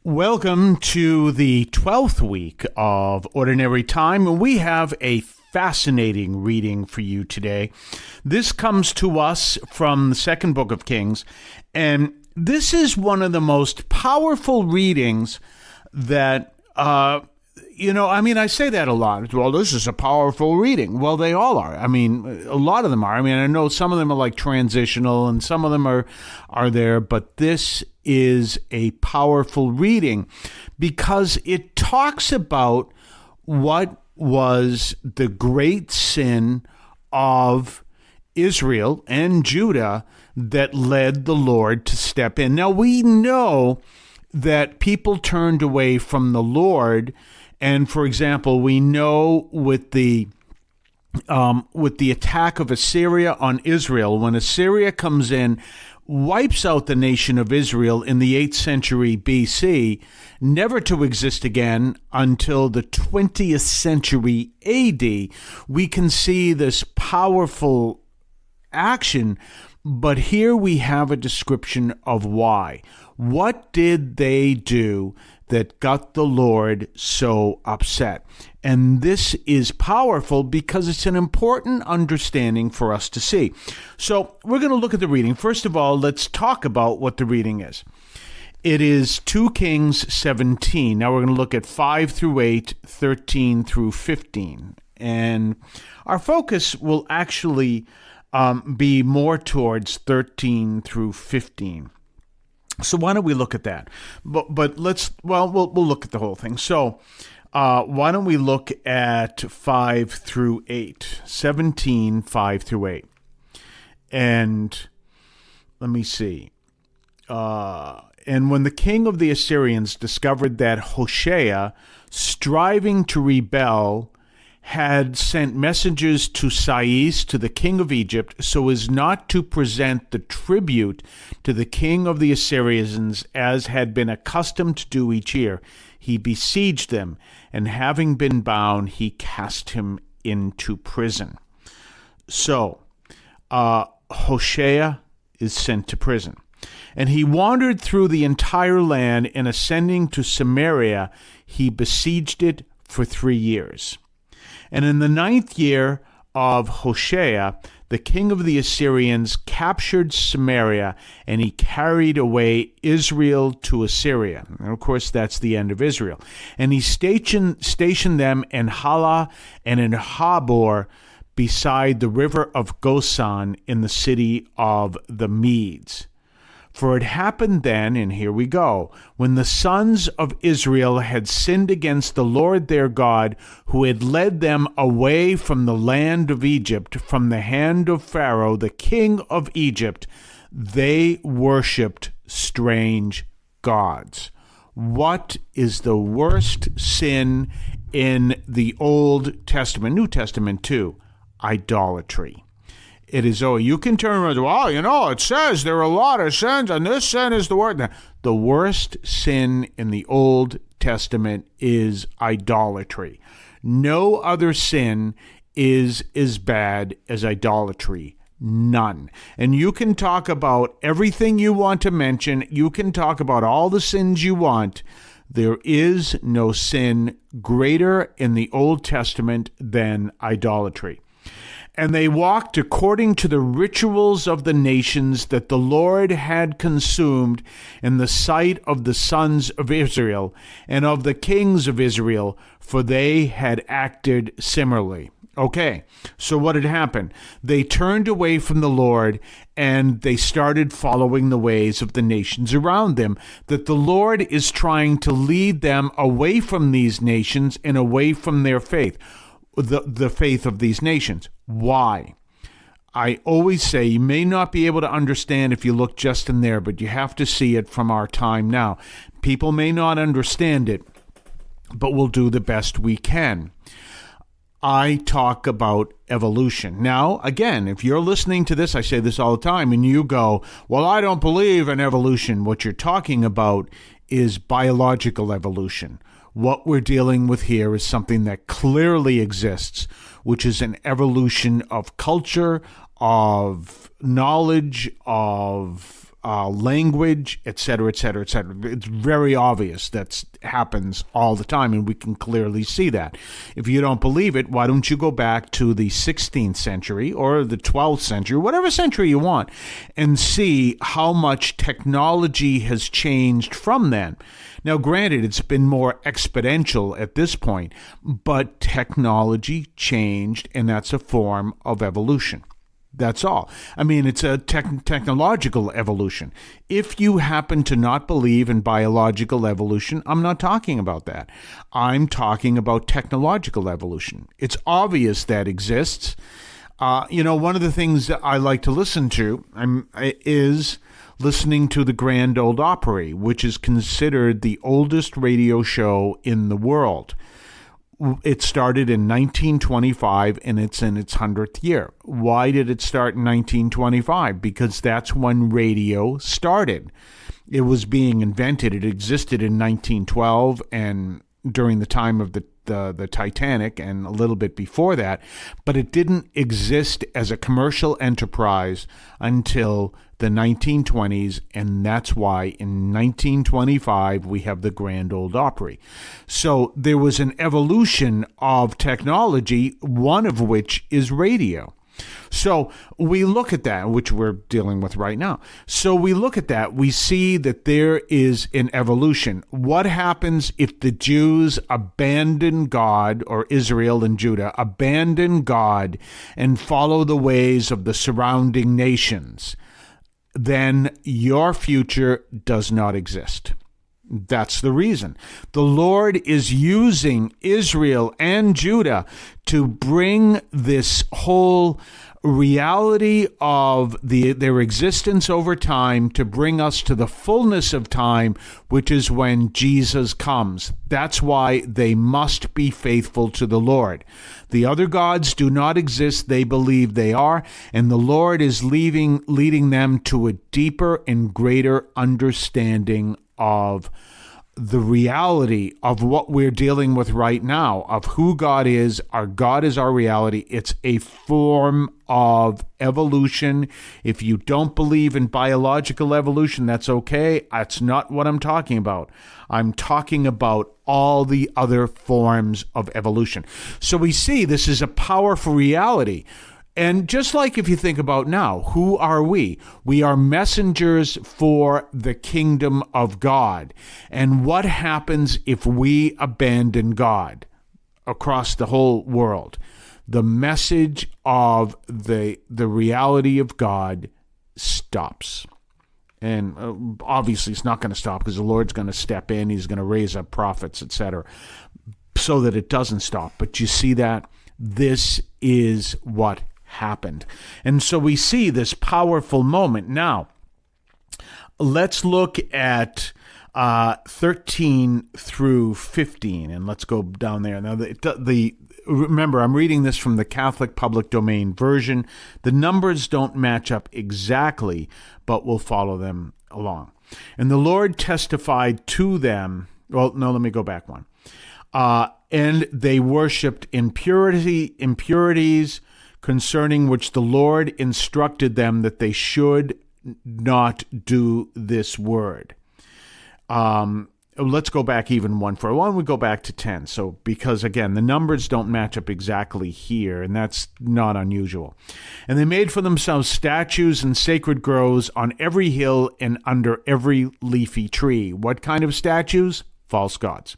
Welcome to the 12th week of Ordinary Time. We have a fascinating reading for you today. This comes to us from the second book of Kings, and this is one of the most powerful readings that, I say that a lot. Well, this is a powerful reading. Well, they all are. I mean, a lot of them are. I mean, I know some of them are like transitional and some of them are there, but this is a powerful reading because it talks about what was the great sin of Israel and Judah that led the Lord to step in. Now, we know that people turned away from the Lord. And for example, we know with the attack of Assyria on Israel, when Assyria comes in, wipes out the nation of Israel in the 8th century BC, never to exist again until the 20th century AD, we can see this powerful action. But here we have a description of why. What did they do that got the Lord so upset? And this is powerful because it's an important understanding for us to see. So we're going to look at the reading. First of all, let's talk about what the reading is. It is 2 Kings 17. Now we're going to look at 5 through 8, 13 through 15. And our focus will actually be more towards 13 through 15. So why don't we look at that? But we'll look at the whole thing. So why don't we look at 5 through 8, 17, 5 through 8. And let me see. And when the king of the Assyrians discovered that Hoshea, striving to rebel, had sent messengers to Sais, to the king of Egypt, so as not to present the tribute to the king of the Assyrians as had been accustomed to do each year, he besieged them, and having been bound, he cast him into prison. So, Hoshea is sent to prison. And he wandered through the entire land, and ascending to Samaria, he besieged it for 3 years. And in the 9th year of Hoshea, the king of the Assyrians captured Samaria, and he carried away Israel to Assyria. And of course, that's the end of Israel. And he stationed them in Halah and in Habor, beside the river of Gosan, in the city of the Medes. For it happened then, and here we go, when the sons of Israel had sinned against the Lord their God, who had led them away from the land of Egypt, from the hand of Pharaoh, the king of Egypt, they worshipped strange gods. What is the worst sin in the Old Testament, New Testament too? Idolatry. It is, you can turn around and well, it says there are a lot of sins, and this sin is the worst. The worst sin in the Old Testament is idolatry. No other sin is as bad as idolatry. None. And you can talk about everything you want to mention. You can talk about all the sins you want. There is no sin greater in the Old Testament than idolatry. And they walked according to the rituals of the nations that the Lord had consumed in the sight of the sons of Israel and of the kings of Israel, for they had acted similarly. Okay, so what had happened? They turned away from the Lord, and they started following the ways of the nations around them, that the Lord is trying to lead them away from these nations and away from their faith. The faith of these nations. Why? I always say you may not be able to understand if you look just in there, but you have to see it from our time now. People may not understand it, but we'll do the best we can. I talk about evolution. Now, again, if you're listening to this, I say this all the time, and you go, well, I don't believe in evolution. What you're talking about is biological evolution. What we're dealing with here is something that clearly exists, which is an evolution of culture, of knowledge, of language, etc., etc., etc. It's very obvious that happens all the time, and we can clearly see that. If you don't believe it, why don't you go back to the 16th century or the 12th century, whatever century you want, and see how much technology has changed from then. Now, granted, it's been more exponential at this point, but technology changed, and that's a form of evolution. That's all. I mean, it's a technological evolution. If you happen to not believe in biological evolution, I'm not talking about that. I'm talking about technological evolution. It's obvious that exists. One of the things that I like to listen to is listening to the Grand Ole Opry, which is considered the oldest radio show in the world. It started in 1925, and it's in its 100th year. Why did it start in 1925? Because that's when radio started. It was being invented. It existed in 1912 and during the time of the Titanic and a little bit before that, but it didn't exist as a commercial enterprise until the 1920s, and that's why in 1925 we have the Grand Ole Opry. So there was an evolution of technology, one of which is radio. So we look at that, which we're dealing with right now. So we look at that, we see that there is an evolution. What happens if the Jews abandon God, or Israel and Judah abandon God and follow the ways of the surrounding nations? Then your future does not exist. That's the reason. The Lord is using Israel and Judah to bring this whole reality of their existence over time to bring us to the fullness of time, which is when Jesus comes. That's why they must be faithful to the Lord. The other gods do not exist. They believe they are, and the Lord is leading them to a deeper and greater understanding of the reality of what we're dealing with right now, of who God is. Our God is our reality. It's a form of evolution. If you don't believe in biological evolution, that's okay. That's not what I'm talking about. I'm talking about all the other forms of evolution. So we see this is a powerful reality. And just like if you think about now, who are we? We are messengers for the kingdom of God. And what happens if we abandon God across the whole world? The message of the reality of God stops. And obviously it's not going to stop because the Lord's going to step in. He's going to raise up prophets, etc., so that it doesn't stop. But you see that? This is what happened. And so we see this powerful moment. Now, let's look at 13 through 15, and let's go down there. Now, remember, I'm reading this from the Catholic Public Domain version. The numbers don't match up exactly, but we'll follow them along. And the Lord testified to them. Well, no, let me go back one. And they worshipped impurities, concerning which the Lord instructed them that they should not do this word. Let's go back even one for one. We go back to 10. So, because again, the numbers don't match up exactly here, and that's not unusual. And they made for themselves statues and sacred groves on every hill and under every leafy tree. What kind of statues? False gods.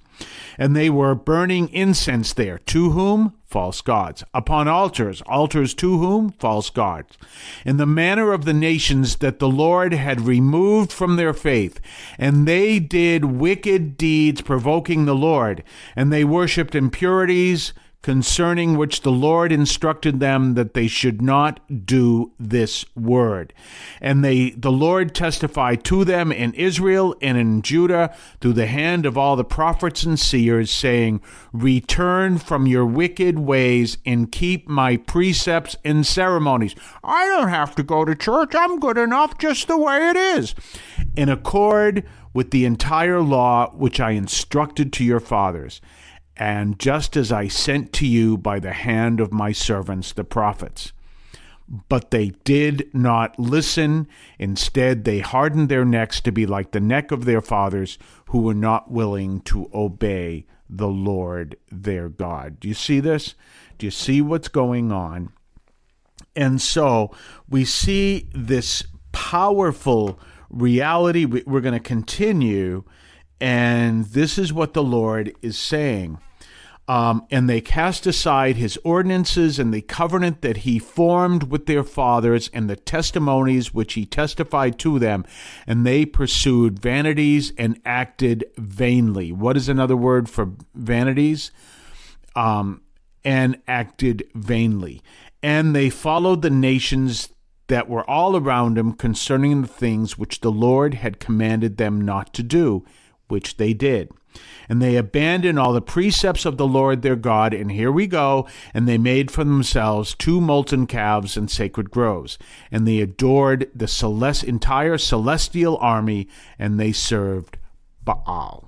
And they were burning incense there. To whom? False gods. Upon altars. Altars to whom? False gods. In the manner of the nations that the Lord had removed from their faith. And they did wicked deeds provoking the Lord. And they worshipped impurities, concerning which the Lord instructed them that they should not do this word. And the Lord testified to them in Israel and in Judah through the hand of all the prophets and seers, saying, return from your wicked ways and keep my precepts and ceremonies. I don't have to go to church. I'm good enough just the way it is. In accord with the entire law which I instructed to your fathers, and just as I sent to you by the hand of my servants, the prophets. But they did not listen. Instead, they hardened their necks to be like the neck of their fathers, who were not willing to obey the Lord their God. Do you see this? Do you see what's going on? And so we see this powerful reality. We're going to continue, and this is what the Lord is saying. And they cast aside his ordinances and the covenant that he formed with their fathers and the testimonies which he testified to them, and they pursued vanities and acted vainly. What is another word for vanities? And acted vainly. And they followed the nations that were all around them concerning the things which the Lord had commanded them not to do, which they did. And they abandoned all the precepts of the Lord their God, and here we go, and they made for themselves 2 molten calves and sacred groves. And they adored the entire celestial army, and they served Baal.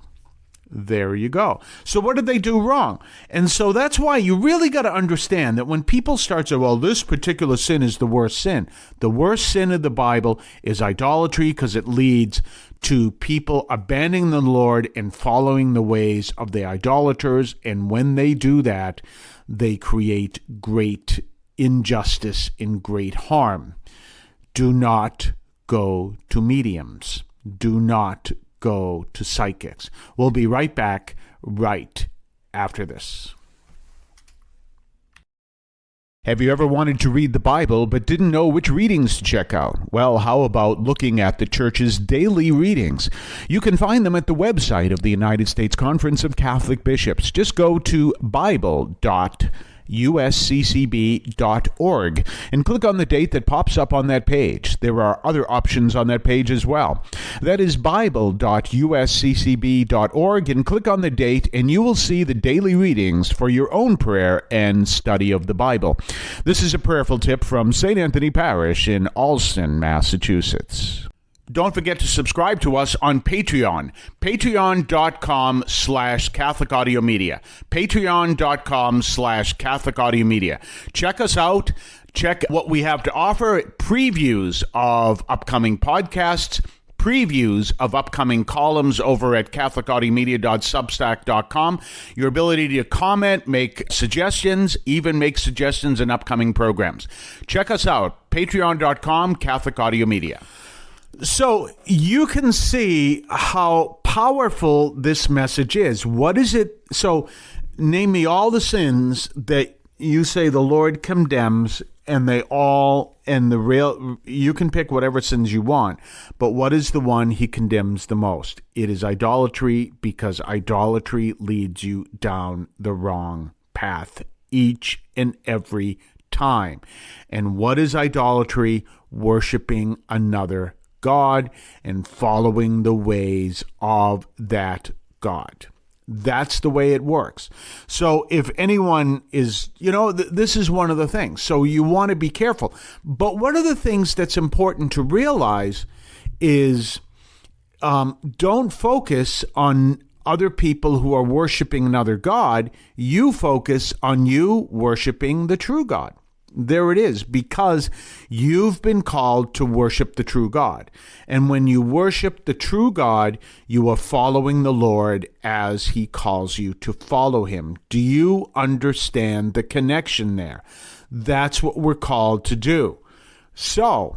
There you go. So what did they do wrong? And so that's why you really got to understand that when people start to say, well, this particular sin is the worst sin. The worst sin of the Bible is idolatry, because it leads to people abandoning the Lord and following the ways of the idolaters. And when they do that, they create great injustice and great harm. Do not go to mediums. Do not go to psychics. We'll be right back right after this. Have you ever wanted to read the Bible but didn't know which readings to check out? Well, how about looking at the church's daily readings? You can find them at the website of the United States Conference of Catholic Bishops. Just go to bible.usccb.org and click on the date that pops up on that page. There are other options on that page as well. That is bible.usccb.org, and click on the date and you will see the daily readings for your own prayer and study of the Bible. This is a prayerful tip from St. Anthony Parish in Allston, Massachusetts. Don't forget to subscribe to us on Patreon, patreon.com/Catholic Audio Media, patreon.com/Catholic Audio Media. Check us out. Check what we have to offer, previews of upcoming podcasts, previews of upcoming columns over at catholicaudiomedia.substack.com, your ability to comment, make suggestions, even make suggestions in upcoming programs. Check us out, patreon.com, Catholic Audio Media. So you can see how powerful this message is. What is it? So name me all the sins that you say the Lord condemns, and you can pick whatever sins you want, but what is the one he condemns the most? It is idolatry, because idolatry leads you down the wrong path each and every time. And what is idolatry? Worshiping another God and following the ways of that God. That's the way it works. So if anyone is, this is one of the things. So you want to be careful. But one of the things that's important to realize is don't focus on other people who are worshiping another God. You focus on you worshiping the true God. There it is, because you've been called to worship the true God. And when you worship the true God, you are following the Lord as he calls you to follow him. Do you understand the connection there? That's what we're called to do. So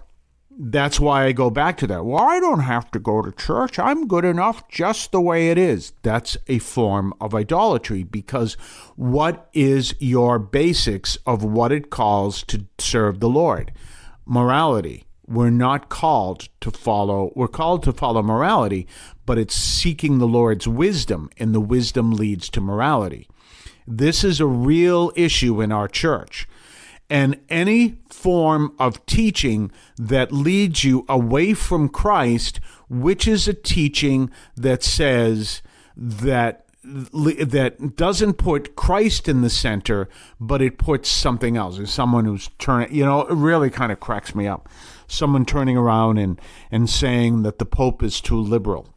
that's why I go back to that. Well, I don't have to go to church. I'm good enough just the way it is. That's a form of idolatry, because what is your basics of what it calls to serve the Lord? Morality. We're not called to follow. We're called to follow morality, but it's seeking the Lord's wisdom, and the wisdom leads to morality. This is a real issue in our church. And any form of teaching that leads you away from Christ, which is a teaching that says that doesn't put Christ in the center, but it puts something else. There's someone who's turning, it really kind of cracks me up. Someone turning around and saying that the Pope is too liberal.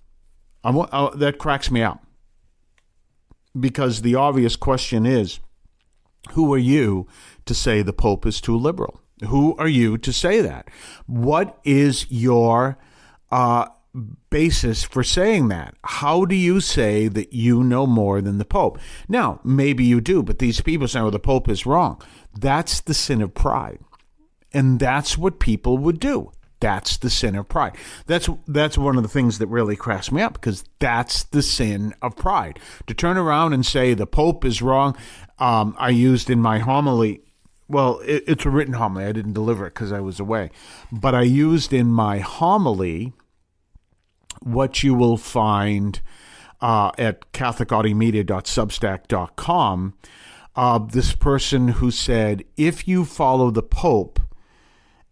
That cracks me up. Because the obvious question is, who are you to say the Pope is too liberal? Who are you to say that? What is your basis for saying that? How do you say that you know more than the Pope? Now, maybe you do, but these people say, well, the Pope is wrong. That's the sin of pride. And that's what people would do. That's the sin of pride. That's one of the things that really cracks me up, because that's the sin of pride. To turn around and say the Pope is wrong. I used in my homily, well, it's a written homily. I didn't deliver it because I was away. But I used in my homily what you will find at catholicaudimedia.substack.com, this person who said, if you follow the Pope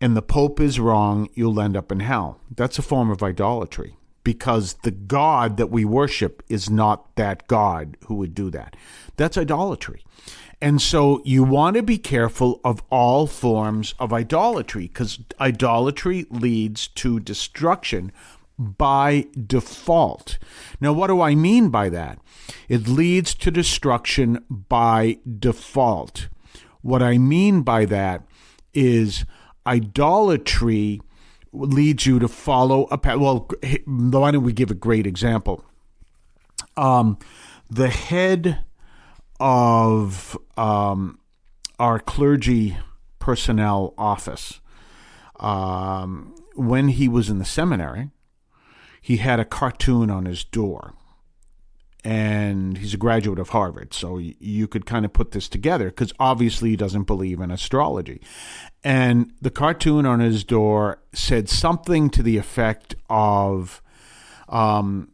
and the Pope is wrong, you'll end up in hell. That's a form of idolatry, because the God that we worship is not that God who would do that. That's idolatry. And so you want to be careful of all forms of idolatry, because idolatry leads to destruction by default. Now, what do I mean by that? It leads to destruction by default. What I mean by that is idolatry leads you to follow a path. Well, why don't we give a great example? The head of our clergy personnel office, when he was in the seminary, he had a cartoon on his door. And he's a graduate of Harvard, so you could kind of put this together, because obviously he doesn't believe in astrology. And the cartoon on his door said something to the effect of, I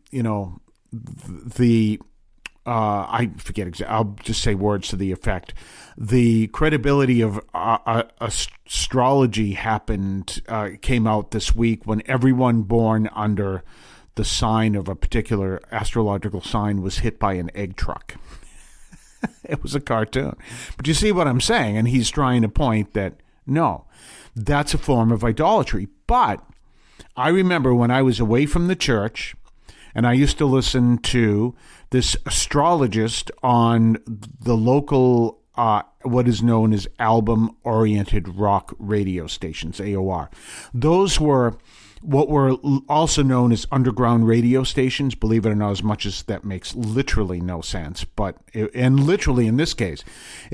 forget exactly, I'll just say words to the effect. The credibility of astrology came out this week when everyone born under the sign of a particular astrological sign was hit by an egg truck. It was a cartoon. But you see what I'm saying? And he's trying to point that, no, that's a form of idolatry. But I remember when I was away from the church, and I used to listen to this astrologist on the local, what is known as album-oriented rock radio stations, AOR. Those were what were also known as underground radio stations, believe it or not, as much as that makes literally no sense. And literally in this case,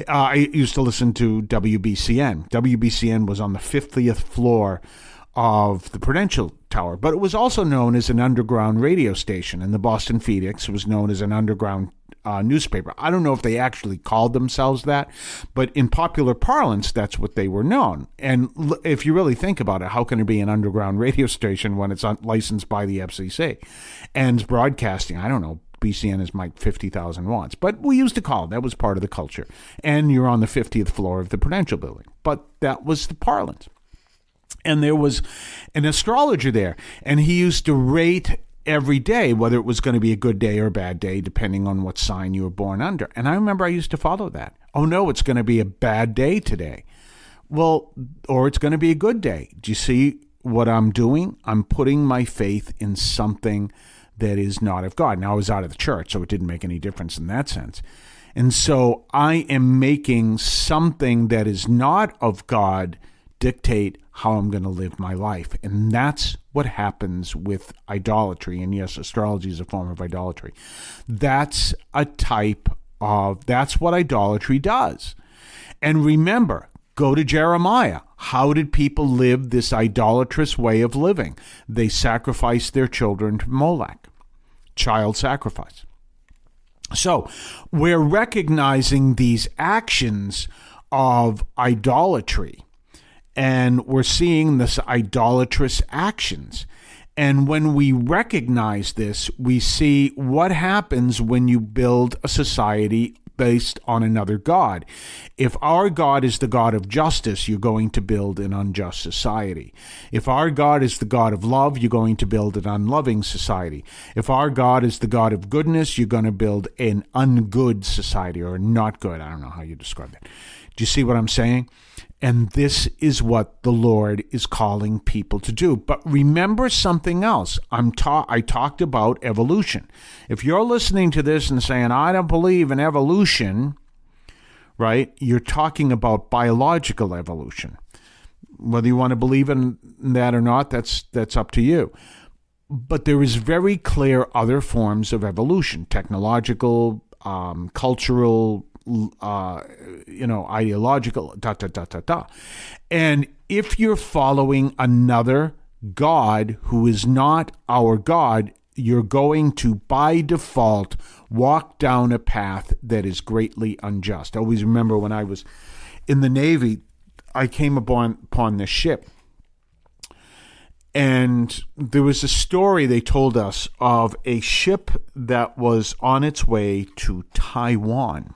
I used to listen to WBCN. WBCN was on the 50th floor of the Prudential Tower, but it was also known as an underground radio station, and the Boston Phoenix was known as an underground newspaper. I don't know if they actually called themselves that, but in popular parlance, that's what they were known. And if you really think about it, how can it be an underground radio station when it's licensed by the FCC and broadcasting? I don't know. BCN is like 50,000 watts, but we used to call it. That was part of the culture. And you're on the 50th floor of the Prudential building, but that was the parlance. And there was an astrologer there, and he used to rate every day whether it was going to be a good day or a bad day, depending on what sign you were born under. And I remember I used to follow that. Oh, no, it's going to be a bad day today. Well, or it's going to be a good day. Do you see what I'm doing? I'm putting my faith in something that is not of God. Now, I was out of the church, so it didn't make any difference in that sense. And so I am making something that is not of God dictate how I'm going to live my life. And that's what happens with idolatry. And yes, astrology is a form of idolatry. That's what idolatry does. And remember, go to Jeremiah. How did people live this idolatrous way of living? They sacrificed their children to Molech. Child sacrifice. So we're recognizing these actions of idolatry, and we're seeing this idolatrous actions. And when we recognize this, we see what happens when you build a society based on another God. If our God is the God of justice, you're going to build an unjust society. If our God is the God of love, you're going to build an unloving society. If our God is the God of goodness, you're going to build an ungood society, or not good. I don't know how you describe that. Do you see what I'm saying? And this is what the Lord is calling people to do. But remember something else. I talked about evolution. If you're listening to this and saying, I don't believe in evolution, right? You're talking about biological evolution. Whether you want to believe in that or not, that's up to you. But there is very clear other forms of evolution, technological, cultural, ideological, And if you're following another God who is not our God, you're going to, by default, walk down a path that is greatly unjust. I always remember when I was in the Navy, I came upon this ship. And there was a story they told us of a ship that was on its way to Taiwan.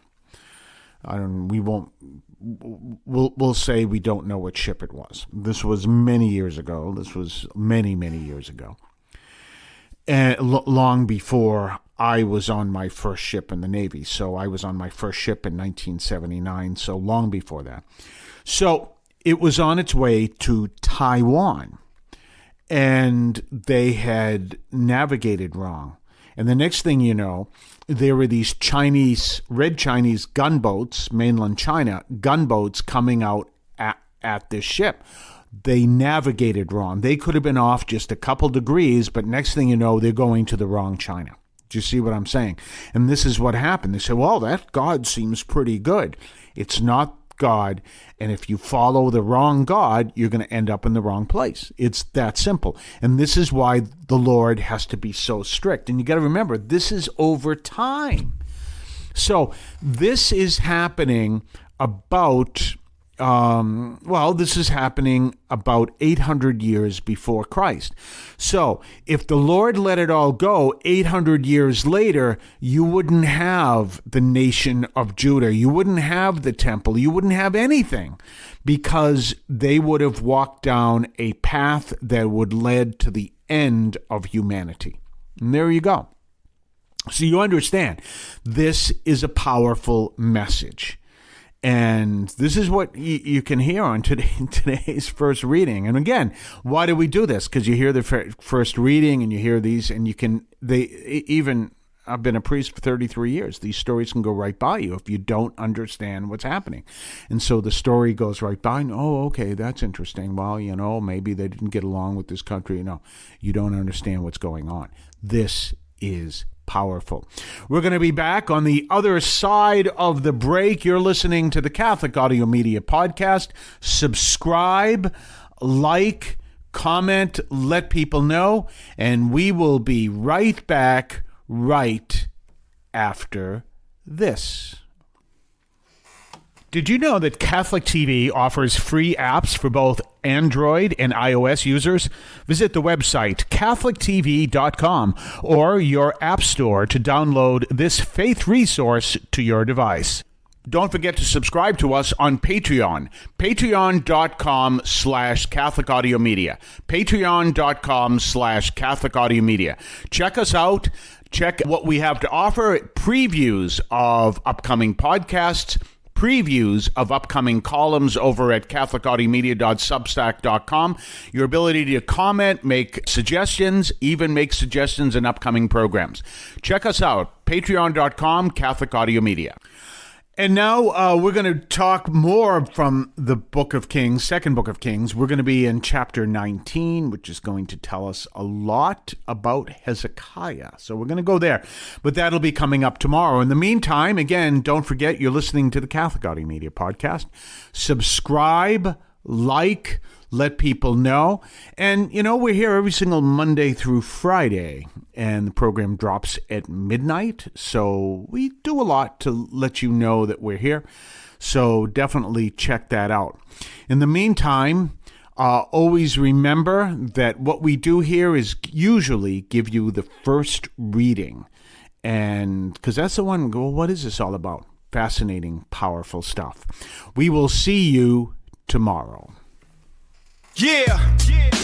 We'll say we don't know what ship it was. This was many years ago. This was many, many years ago. And long before I was on my first ship in the Navy. So I was on my first ship in 1979, so long before that. So it was on its way to Taiwan. And they had navigated wrong. And the next thing you know, there were these red Chinese gunboats, mainland China, gunboats coming out at this ship. They navigated wrong. They could have been off just a couple degrees, but next thing you know, they're going to the wrong China. Do you see what I'm saying? And this is what happened. They said, well, that God seems pretty good. It's not God, and if you follow the wrong God, you're going to end up in the wrong place. It's that simple. And this is why the Lord has to be so strict. And you got to remember, this is over time. So this is happening about, this is happening about 800 years before Christ. So if the Lord let it all go 800 years later, you wouldn't have the nation of Judah. You wouldn't have the temple. You wouldn't have anything because they would have walked down a path that would lead to the end of humanity. And there you go. So you understand, this is a powerful message. And this is what you can hear on today's first reading. And again, why do we do this? Because you hear the first reading and you hear these, and I've been a priest for 33 years. These stories can go right by you if you don't understand what's happening. And so the story goes right by, and, oh, okay, that's interesting. Well, maybe they didn't get along with this country. No, you don't understand what's going on. This is powerful. We're going to be back on the other side of the break. You're listening to the Catholic Audio Media Podcast. Subscribe, like, comment, let people know, and we will be right back right after this. Did you know that Catholic TV offers free apps for both Android and iOS users? Visit the website catholictv.com or your app store to download this faith resource to your device. Don't forget to subscribe to us on Patreon. Patreon.com/Catholic Audio Media. Patreon.com/Catholic Audio Media. Check us out. Check what we have to offer. Previews of upcoming podcasts. Previews of upcoming columns over at catholicaudiomedia.substack.com. Your ability to comment, make suggestions, even make suggestions in upcoming programs. Check us out, patreon.com, Catholic Audio Media. And now we're going to talk more from the Book of Kings, second Book of Kings. We're going to be in chapter 19, which is going to tell us a lot about Hezekiah. So we're going to go there, but that'll be coming up tomorrow. In the meantime, again, don't forget you're listening to the Catholic Audio Media Podcast. Subscribe, like, let people know. And, we're here every single Monday through Friday, and the program drops at midnight. So we do a lot to let you know that we're here. So definitely check that out. In the meantime, always remember that what we do here is usually give you the first reading. And because that's the one, well, what is this all about? Fascinating, powerful stuff. We will see you tomorrow. Yeah,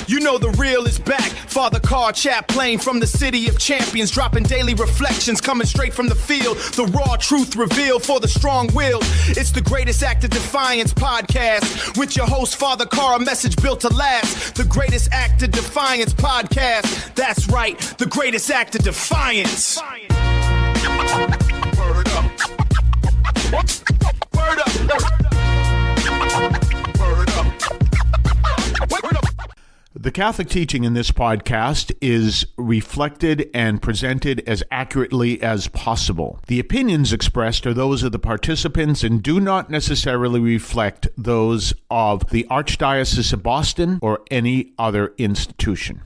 you know the real is back. Father Carr Chaplain from the city of champions, dropping daily reflections coming straight from the field. The raw truth revealed for the strong-willed. It's the Greatest Act of Defiance podcast with your host Father Carr, a message built to last. The Greatest Act of Defiance podcast. That's right, the Greatest Act of Defiance. Word up. Word up. Word up. Catholic teaching in this podcast is reflected and presented as accurately as possible. The opinions expressed are those of the participants and do not necessarily reflect those of the Archdiocese of Boston or any other institution.